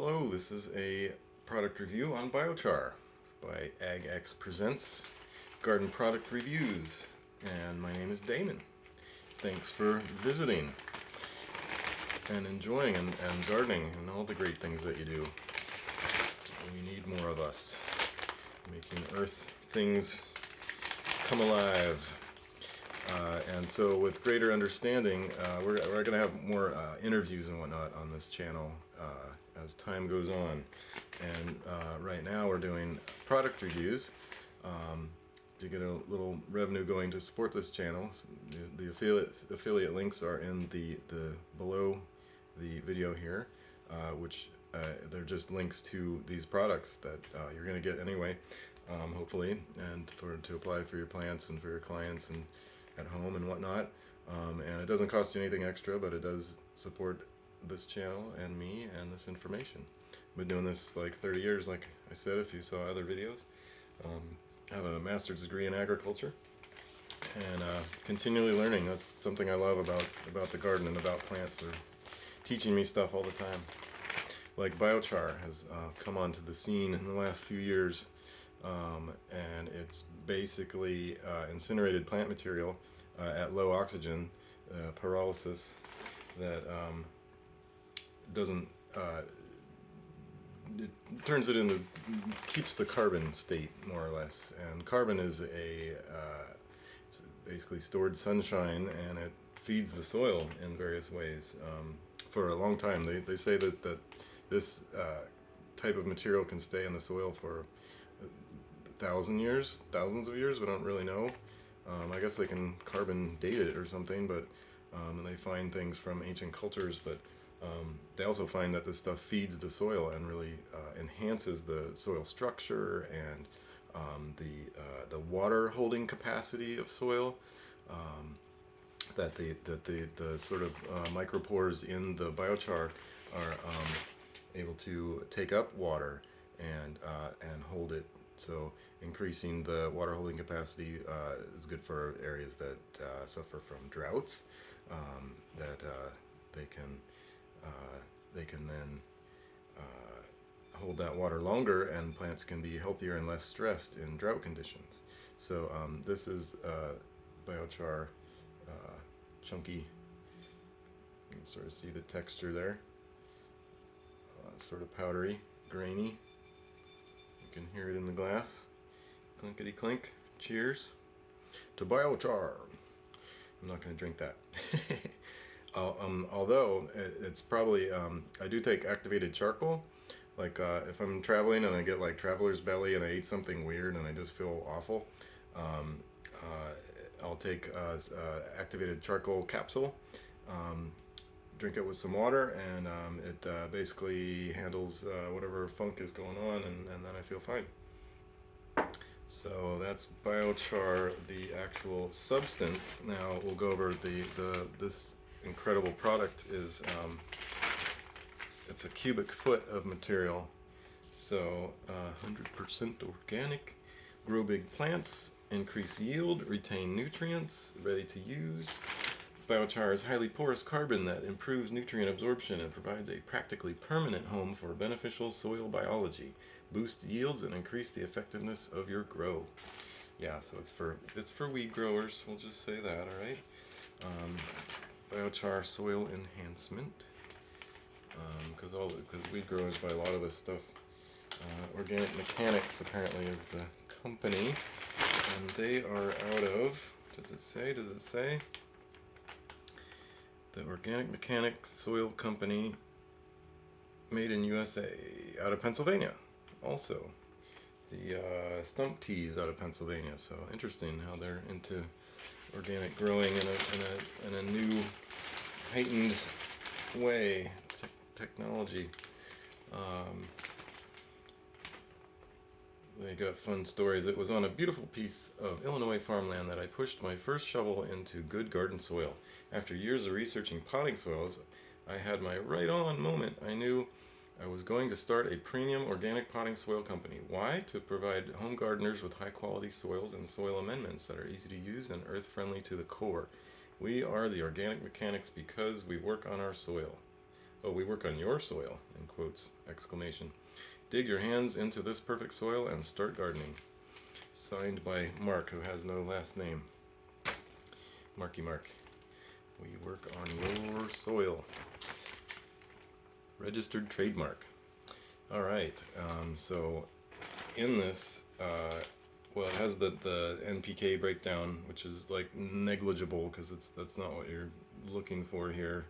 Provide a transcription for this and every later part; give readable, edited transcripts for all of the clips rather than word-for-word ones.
Hello, this is a product review on biochar by AgX Presents Garden Product Reviews, and my name is Damon. Thanks for visiting and enjoying and gardening and all the great things that you do. We need more of us, making earth things come alive. And so with greater understanding, we're going to have more interviews and whatnot on this channel as time goes on. And right now we're doing product reviews to get a little revenue going to support this channel. The affiliate links are in the below the video here, which they're just links to these products that you're going to get anyway, hopefully, and to apply for your plants and for your clients and at home and whatnot. And it doesn't cost you anything extra, but it does support this channel and me and this information. I've been doing this like 30 years, like I said, if you saw other videos. I have a master's degree in agriculture and continually learning. That's something I love about the garden and about plants. They're teaching me stuff all the time. Like biochar has come onto the scene in the last few years. And it's basically incinerated plant material at low oxygen, pyrolysis, that doesn't it turns it into, keeps the carbon state more or less. And carbon is it's basically stored sunshine, and it feeds the soil in various ways. For a long time, they say that this type of material can stay in the soil for thousands of years. We don't really know. I guess they can carbon date it or something, but and they find things from ancient cultures, but they also find that this stuff feeds the soil and really enhances the soil structure and the water holding capacity of soil. That the sort of micropores in the biochar are able to take up water and hold it. So increasing the water holding capacity is good for areas that suffer from droughts. That they can then hold that water longer, and plants can be healthier and less stressed in drought conditions. So this is biochar, chunky. You can sort of see the texture there. Sort of powdery, grainy. You can hear it in the glass. Clinkety clink. Cheers to biochar. I'm not going to drink that. Although it's probably, I do take activated charcoal. Like if I'm traveling and I get like traveler's belly and I ate something weird and I just feel awful, I'll take activated charcoal capsule. Drink it with some water, and it basically handles whatever funk is going on, and then I feel fine. So that's biochar, the actual substance. Now we'll go over this incredible product. Is it's a cubic foot of material, so 100% organic, grow big plants, increase yield, retain nutrients, ready to use. Biochar is highly porous carbon that improves nutrient absorption and provides a practically permanent home for beneficial soil biology, boosts yields, and increase the effectiveness of your grow. Yeah, so it's for weed growers. We'll just say that, all right. Biochar soil enhancement, because weed growers buy a lot of this stuff. Organic Mechanics apparently is the company, and they are out of. Does it say? The Organic Mechanics Soil Company, made in USA, out of Pennsylvania. Also, the Stump Teas out of Pennsylvania. So interesting how they're into organic growing in a new, heightened way, technology. They got fun stories. It was on a beautiful piece of Illinois farmland that I pushed my first shovel into good garden soil. After years of researching potting soils, I had my right on moment. I knew I was going to start a premium organic potting soil company. Why? To provide home gardeners with high quality soils and soil amendments that are easy to use and earth friendly to the core. We are the Organic Mechanics because we work on our soil. Oh, we work on your soil, in quotes, exclamation. Dig your hands into this perfect soil and start gardening. Signed by Mark, who has no last name. Marky Mark. We work on your soil. Registered trademark. All right. So in this, well, it has the NPK breakdown, which is like negligible because that's not what you're looking for here,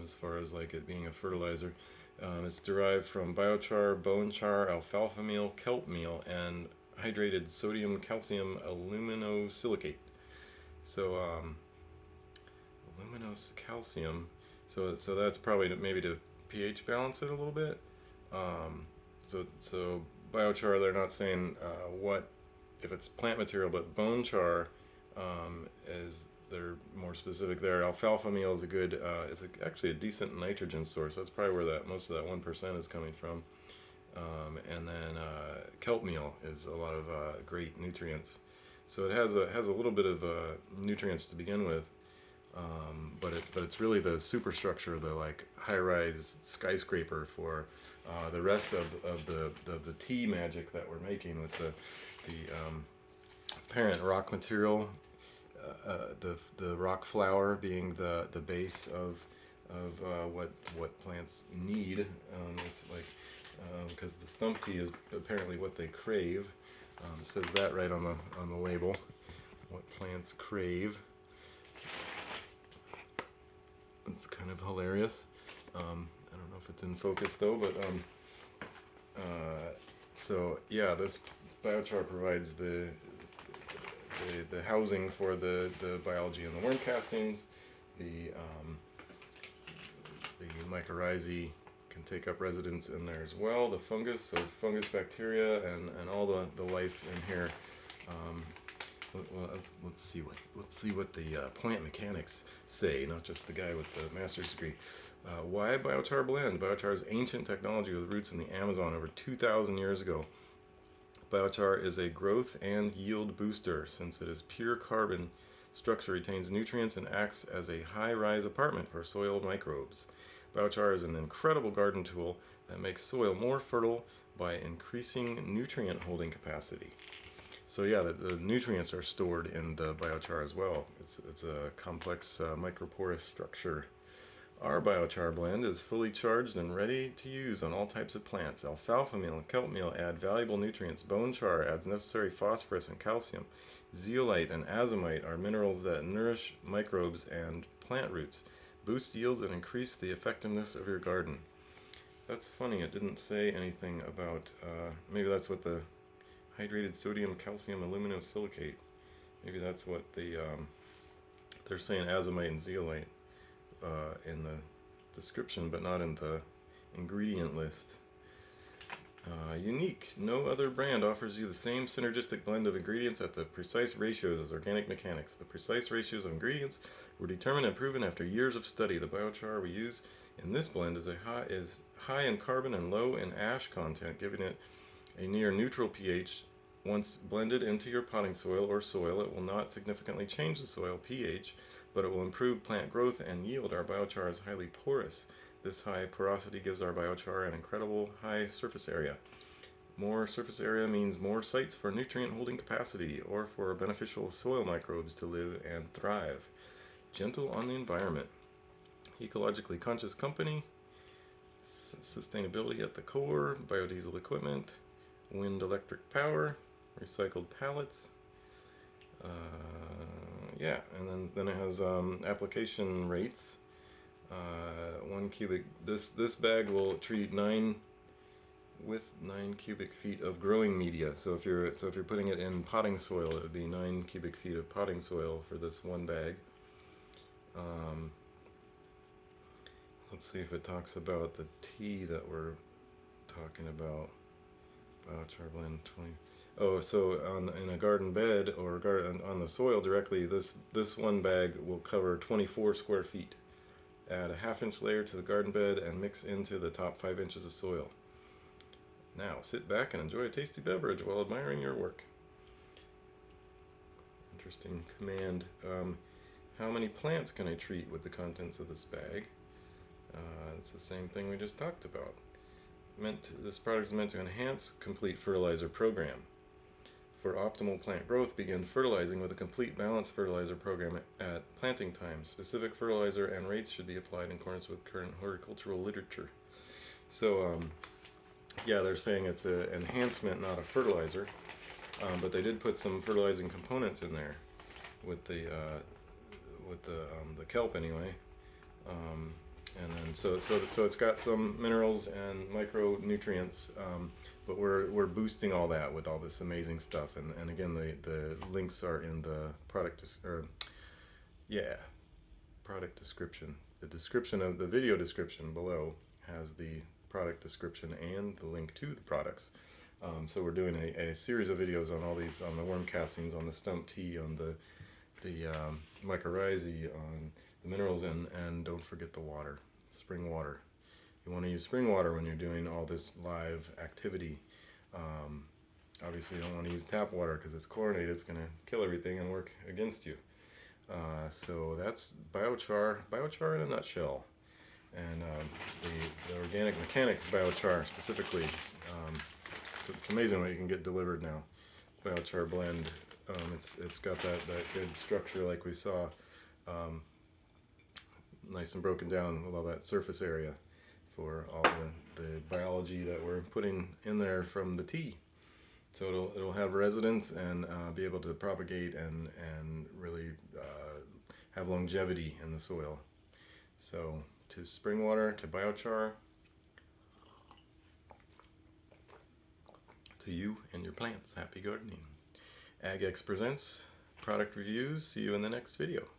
as far as like it being a fertilizer. It's derived from biochar, bone char, alfalfa meal, kelp meal, and hydrated sodium calcium aluminosilicate. So aluminous calcium. So that's probably maybe to pH balance it a little bit. So biochar, they're not saying what if it's plant material, but bone char is they're more specific there. Alfalfa meal is a good, actually a decent nitrogen source. That's probably where that most of that 1% is coming from. And then kelp meal is a lot of great nutrients. So it has a little bit of nutrients to begin with, but it's really the superstructure, the like high-rise skyscraper for the rest of the tea magic that we're making with the parent rock material, the rock flour being the base of what plants need. It's like because the stump tea is apparently what they crave. It says that right on the label, what plants crave. It's kind of hilarious. I don't know if it's in focus though, but so yeah, this biochar provides the housing for the biology in the worm castings. The mycorrhizae can take up residence in there as well. The fungus, so fungus, bacteria, and all the life in here. Well, let's see what the plant mechanics say, not just the guy with the master's degree. Why biochar blend? Biochar is ancient technology with roots in the Amazon over 2,000 years ago. Biochar is a growth and yield booster since it is pure carbon. Structure retains nutrients and acts as a high-rise apartment for soil microbes. Biochar is an incredible garden tool that makes soil more fertile by increasing nutrient holding capacity. So yeah, the nutrients are stored in the biochar as well. It's a complex micro-porous structure. Our biochar blend is fully charged and ready to use on all types of plants. Alfalfa meal and kelp meal add valuable nutrients. Bone char adds necessary phosphorus and calcium. Zeolite and azomite are minerals that nourish microbes and plant roots, boost yields, and increase the effectiveness of your garden. That's funny, it didn't say anything about, maybe that's what the hydrated sodium calcium aluminosilicate, maybe that's what they're saying, azomite and zeolite in the description, but not in the ingredient list. Unique. No other brand offers you the same synergistic blend of ingredients at the precise ratios as Organic Mechanics. The precise ratios of ingredients were determined and proven after years of study. The biochar we use in this blend is high in carbon and low in ash content, giving it a near neutral pH. Once blended into your potting soil or soil, it will not significantly change the soil pH, but it will improve plant growth and yield. Our biochar is highly porous. This high porosity gives our biochar an incredible high surface area. More surface area means more sites for nutrient holding capacity or for beneficial soil microbes to live and thrive. Gentle on the environment. Ecologically conscious company. Sustainability at the core. Biodiesel equipment. Wind electric power. Recycled pallets. Yeah, and then it has application rates. 1 cubic. This bag will treat 9 cubic feet of growing media. So if you're putting it in potting soil, it would be 9 cubic feet of potting soil for this one bag. Let's see if it talks about the tea that we're talking about. Biochar blend 20. Oh, so in a garden bed or on the soil directly, this one bag will cover 24 square feet. Add a half-inch layer to the garden bed and mix into the top 5 inches of soil. Now sit back and enjoy a tasty beverage while admiring your work. Interesting command. How many plants can I treat with the contents of this bag? It's the same thing we just talked about. This product is meant to enhance complete fertilizer program. For optimal plant growth, begin fertilizing with a complete balanced fertilizer program at planting time. Specific fertilizer and rates should be applied in accordance with current horticultural literature. So, yeah, they're saying it's an enhancement, not a fertilizer, but they did put some fertilizing components in there with the kelp anyway. And then so it's got some minerals and micronutrients, but we're boosting all that with all this amazing stuff. And again, the links are in the product description. The description of the video description below has the product description and the link to the products. So we're doing a series of videos on all these, on the worm castings, on the stump tea, on the mycorrhizae, on the minerals, and don't forget the water, spring water. You want to use spring water when you're doing all this live activity. Obviously you don't want to use tap water because it's chlorinated. It's going to kill everything and work against you. So that's biochar in a nutshell. And the Organic Mechanics Biochar specifically, it's amazing what you can get delivered now. Biochar Blend, it's got that good structure like we saw, nice and broken down with all that surface area for all the biology that we're putting in there from the tea. So it'll have residence and be able to propagate and really have longevity in the soil. So to spring water, to biochar, to you and your plants. Happy gardening. AgX presents product reviews. See you in the next video.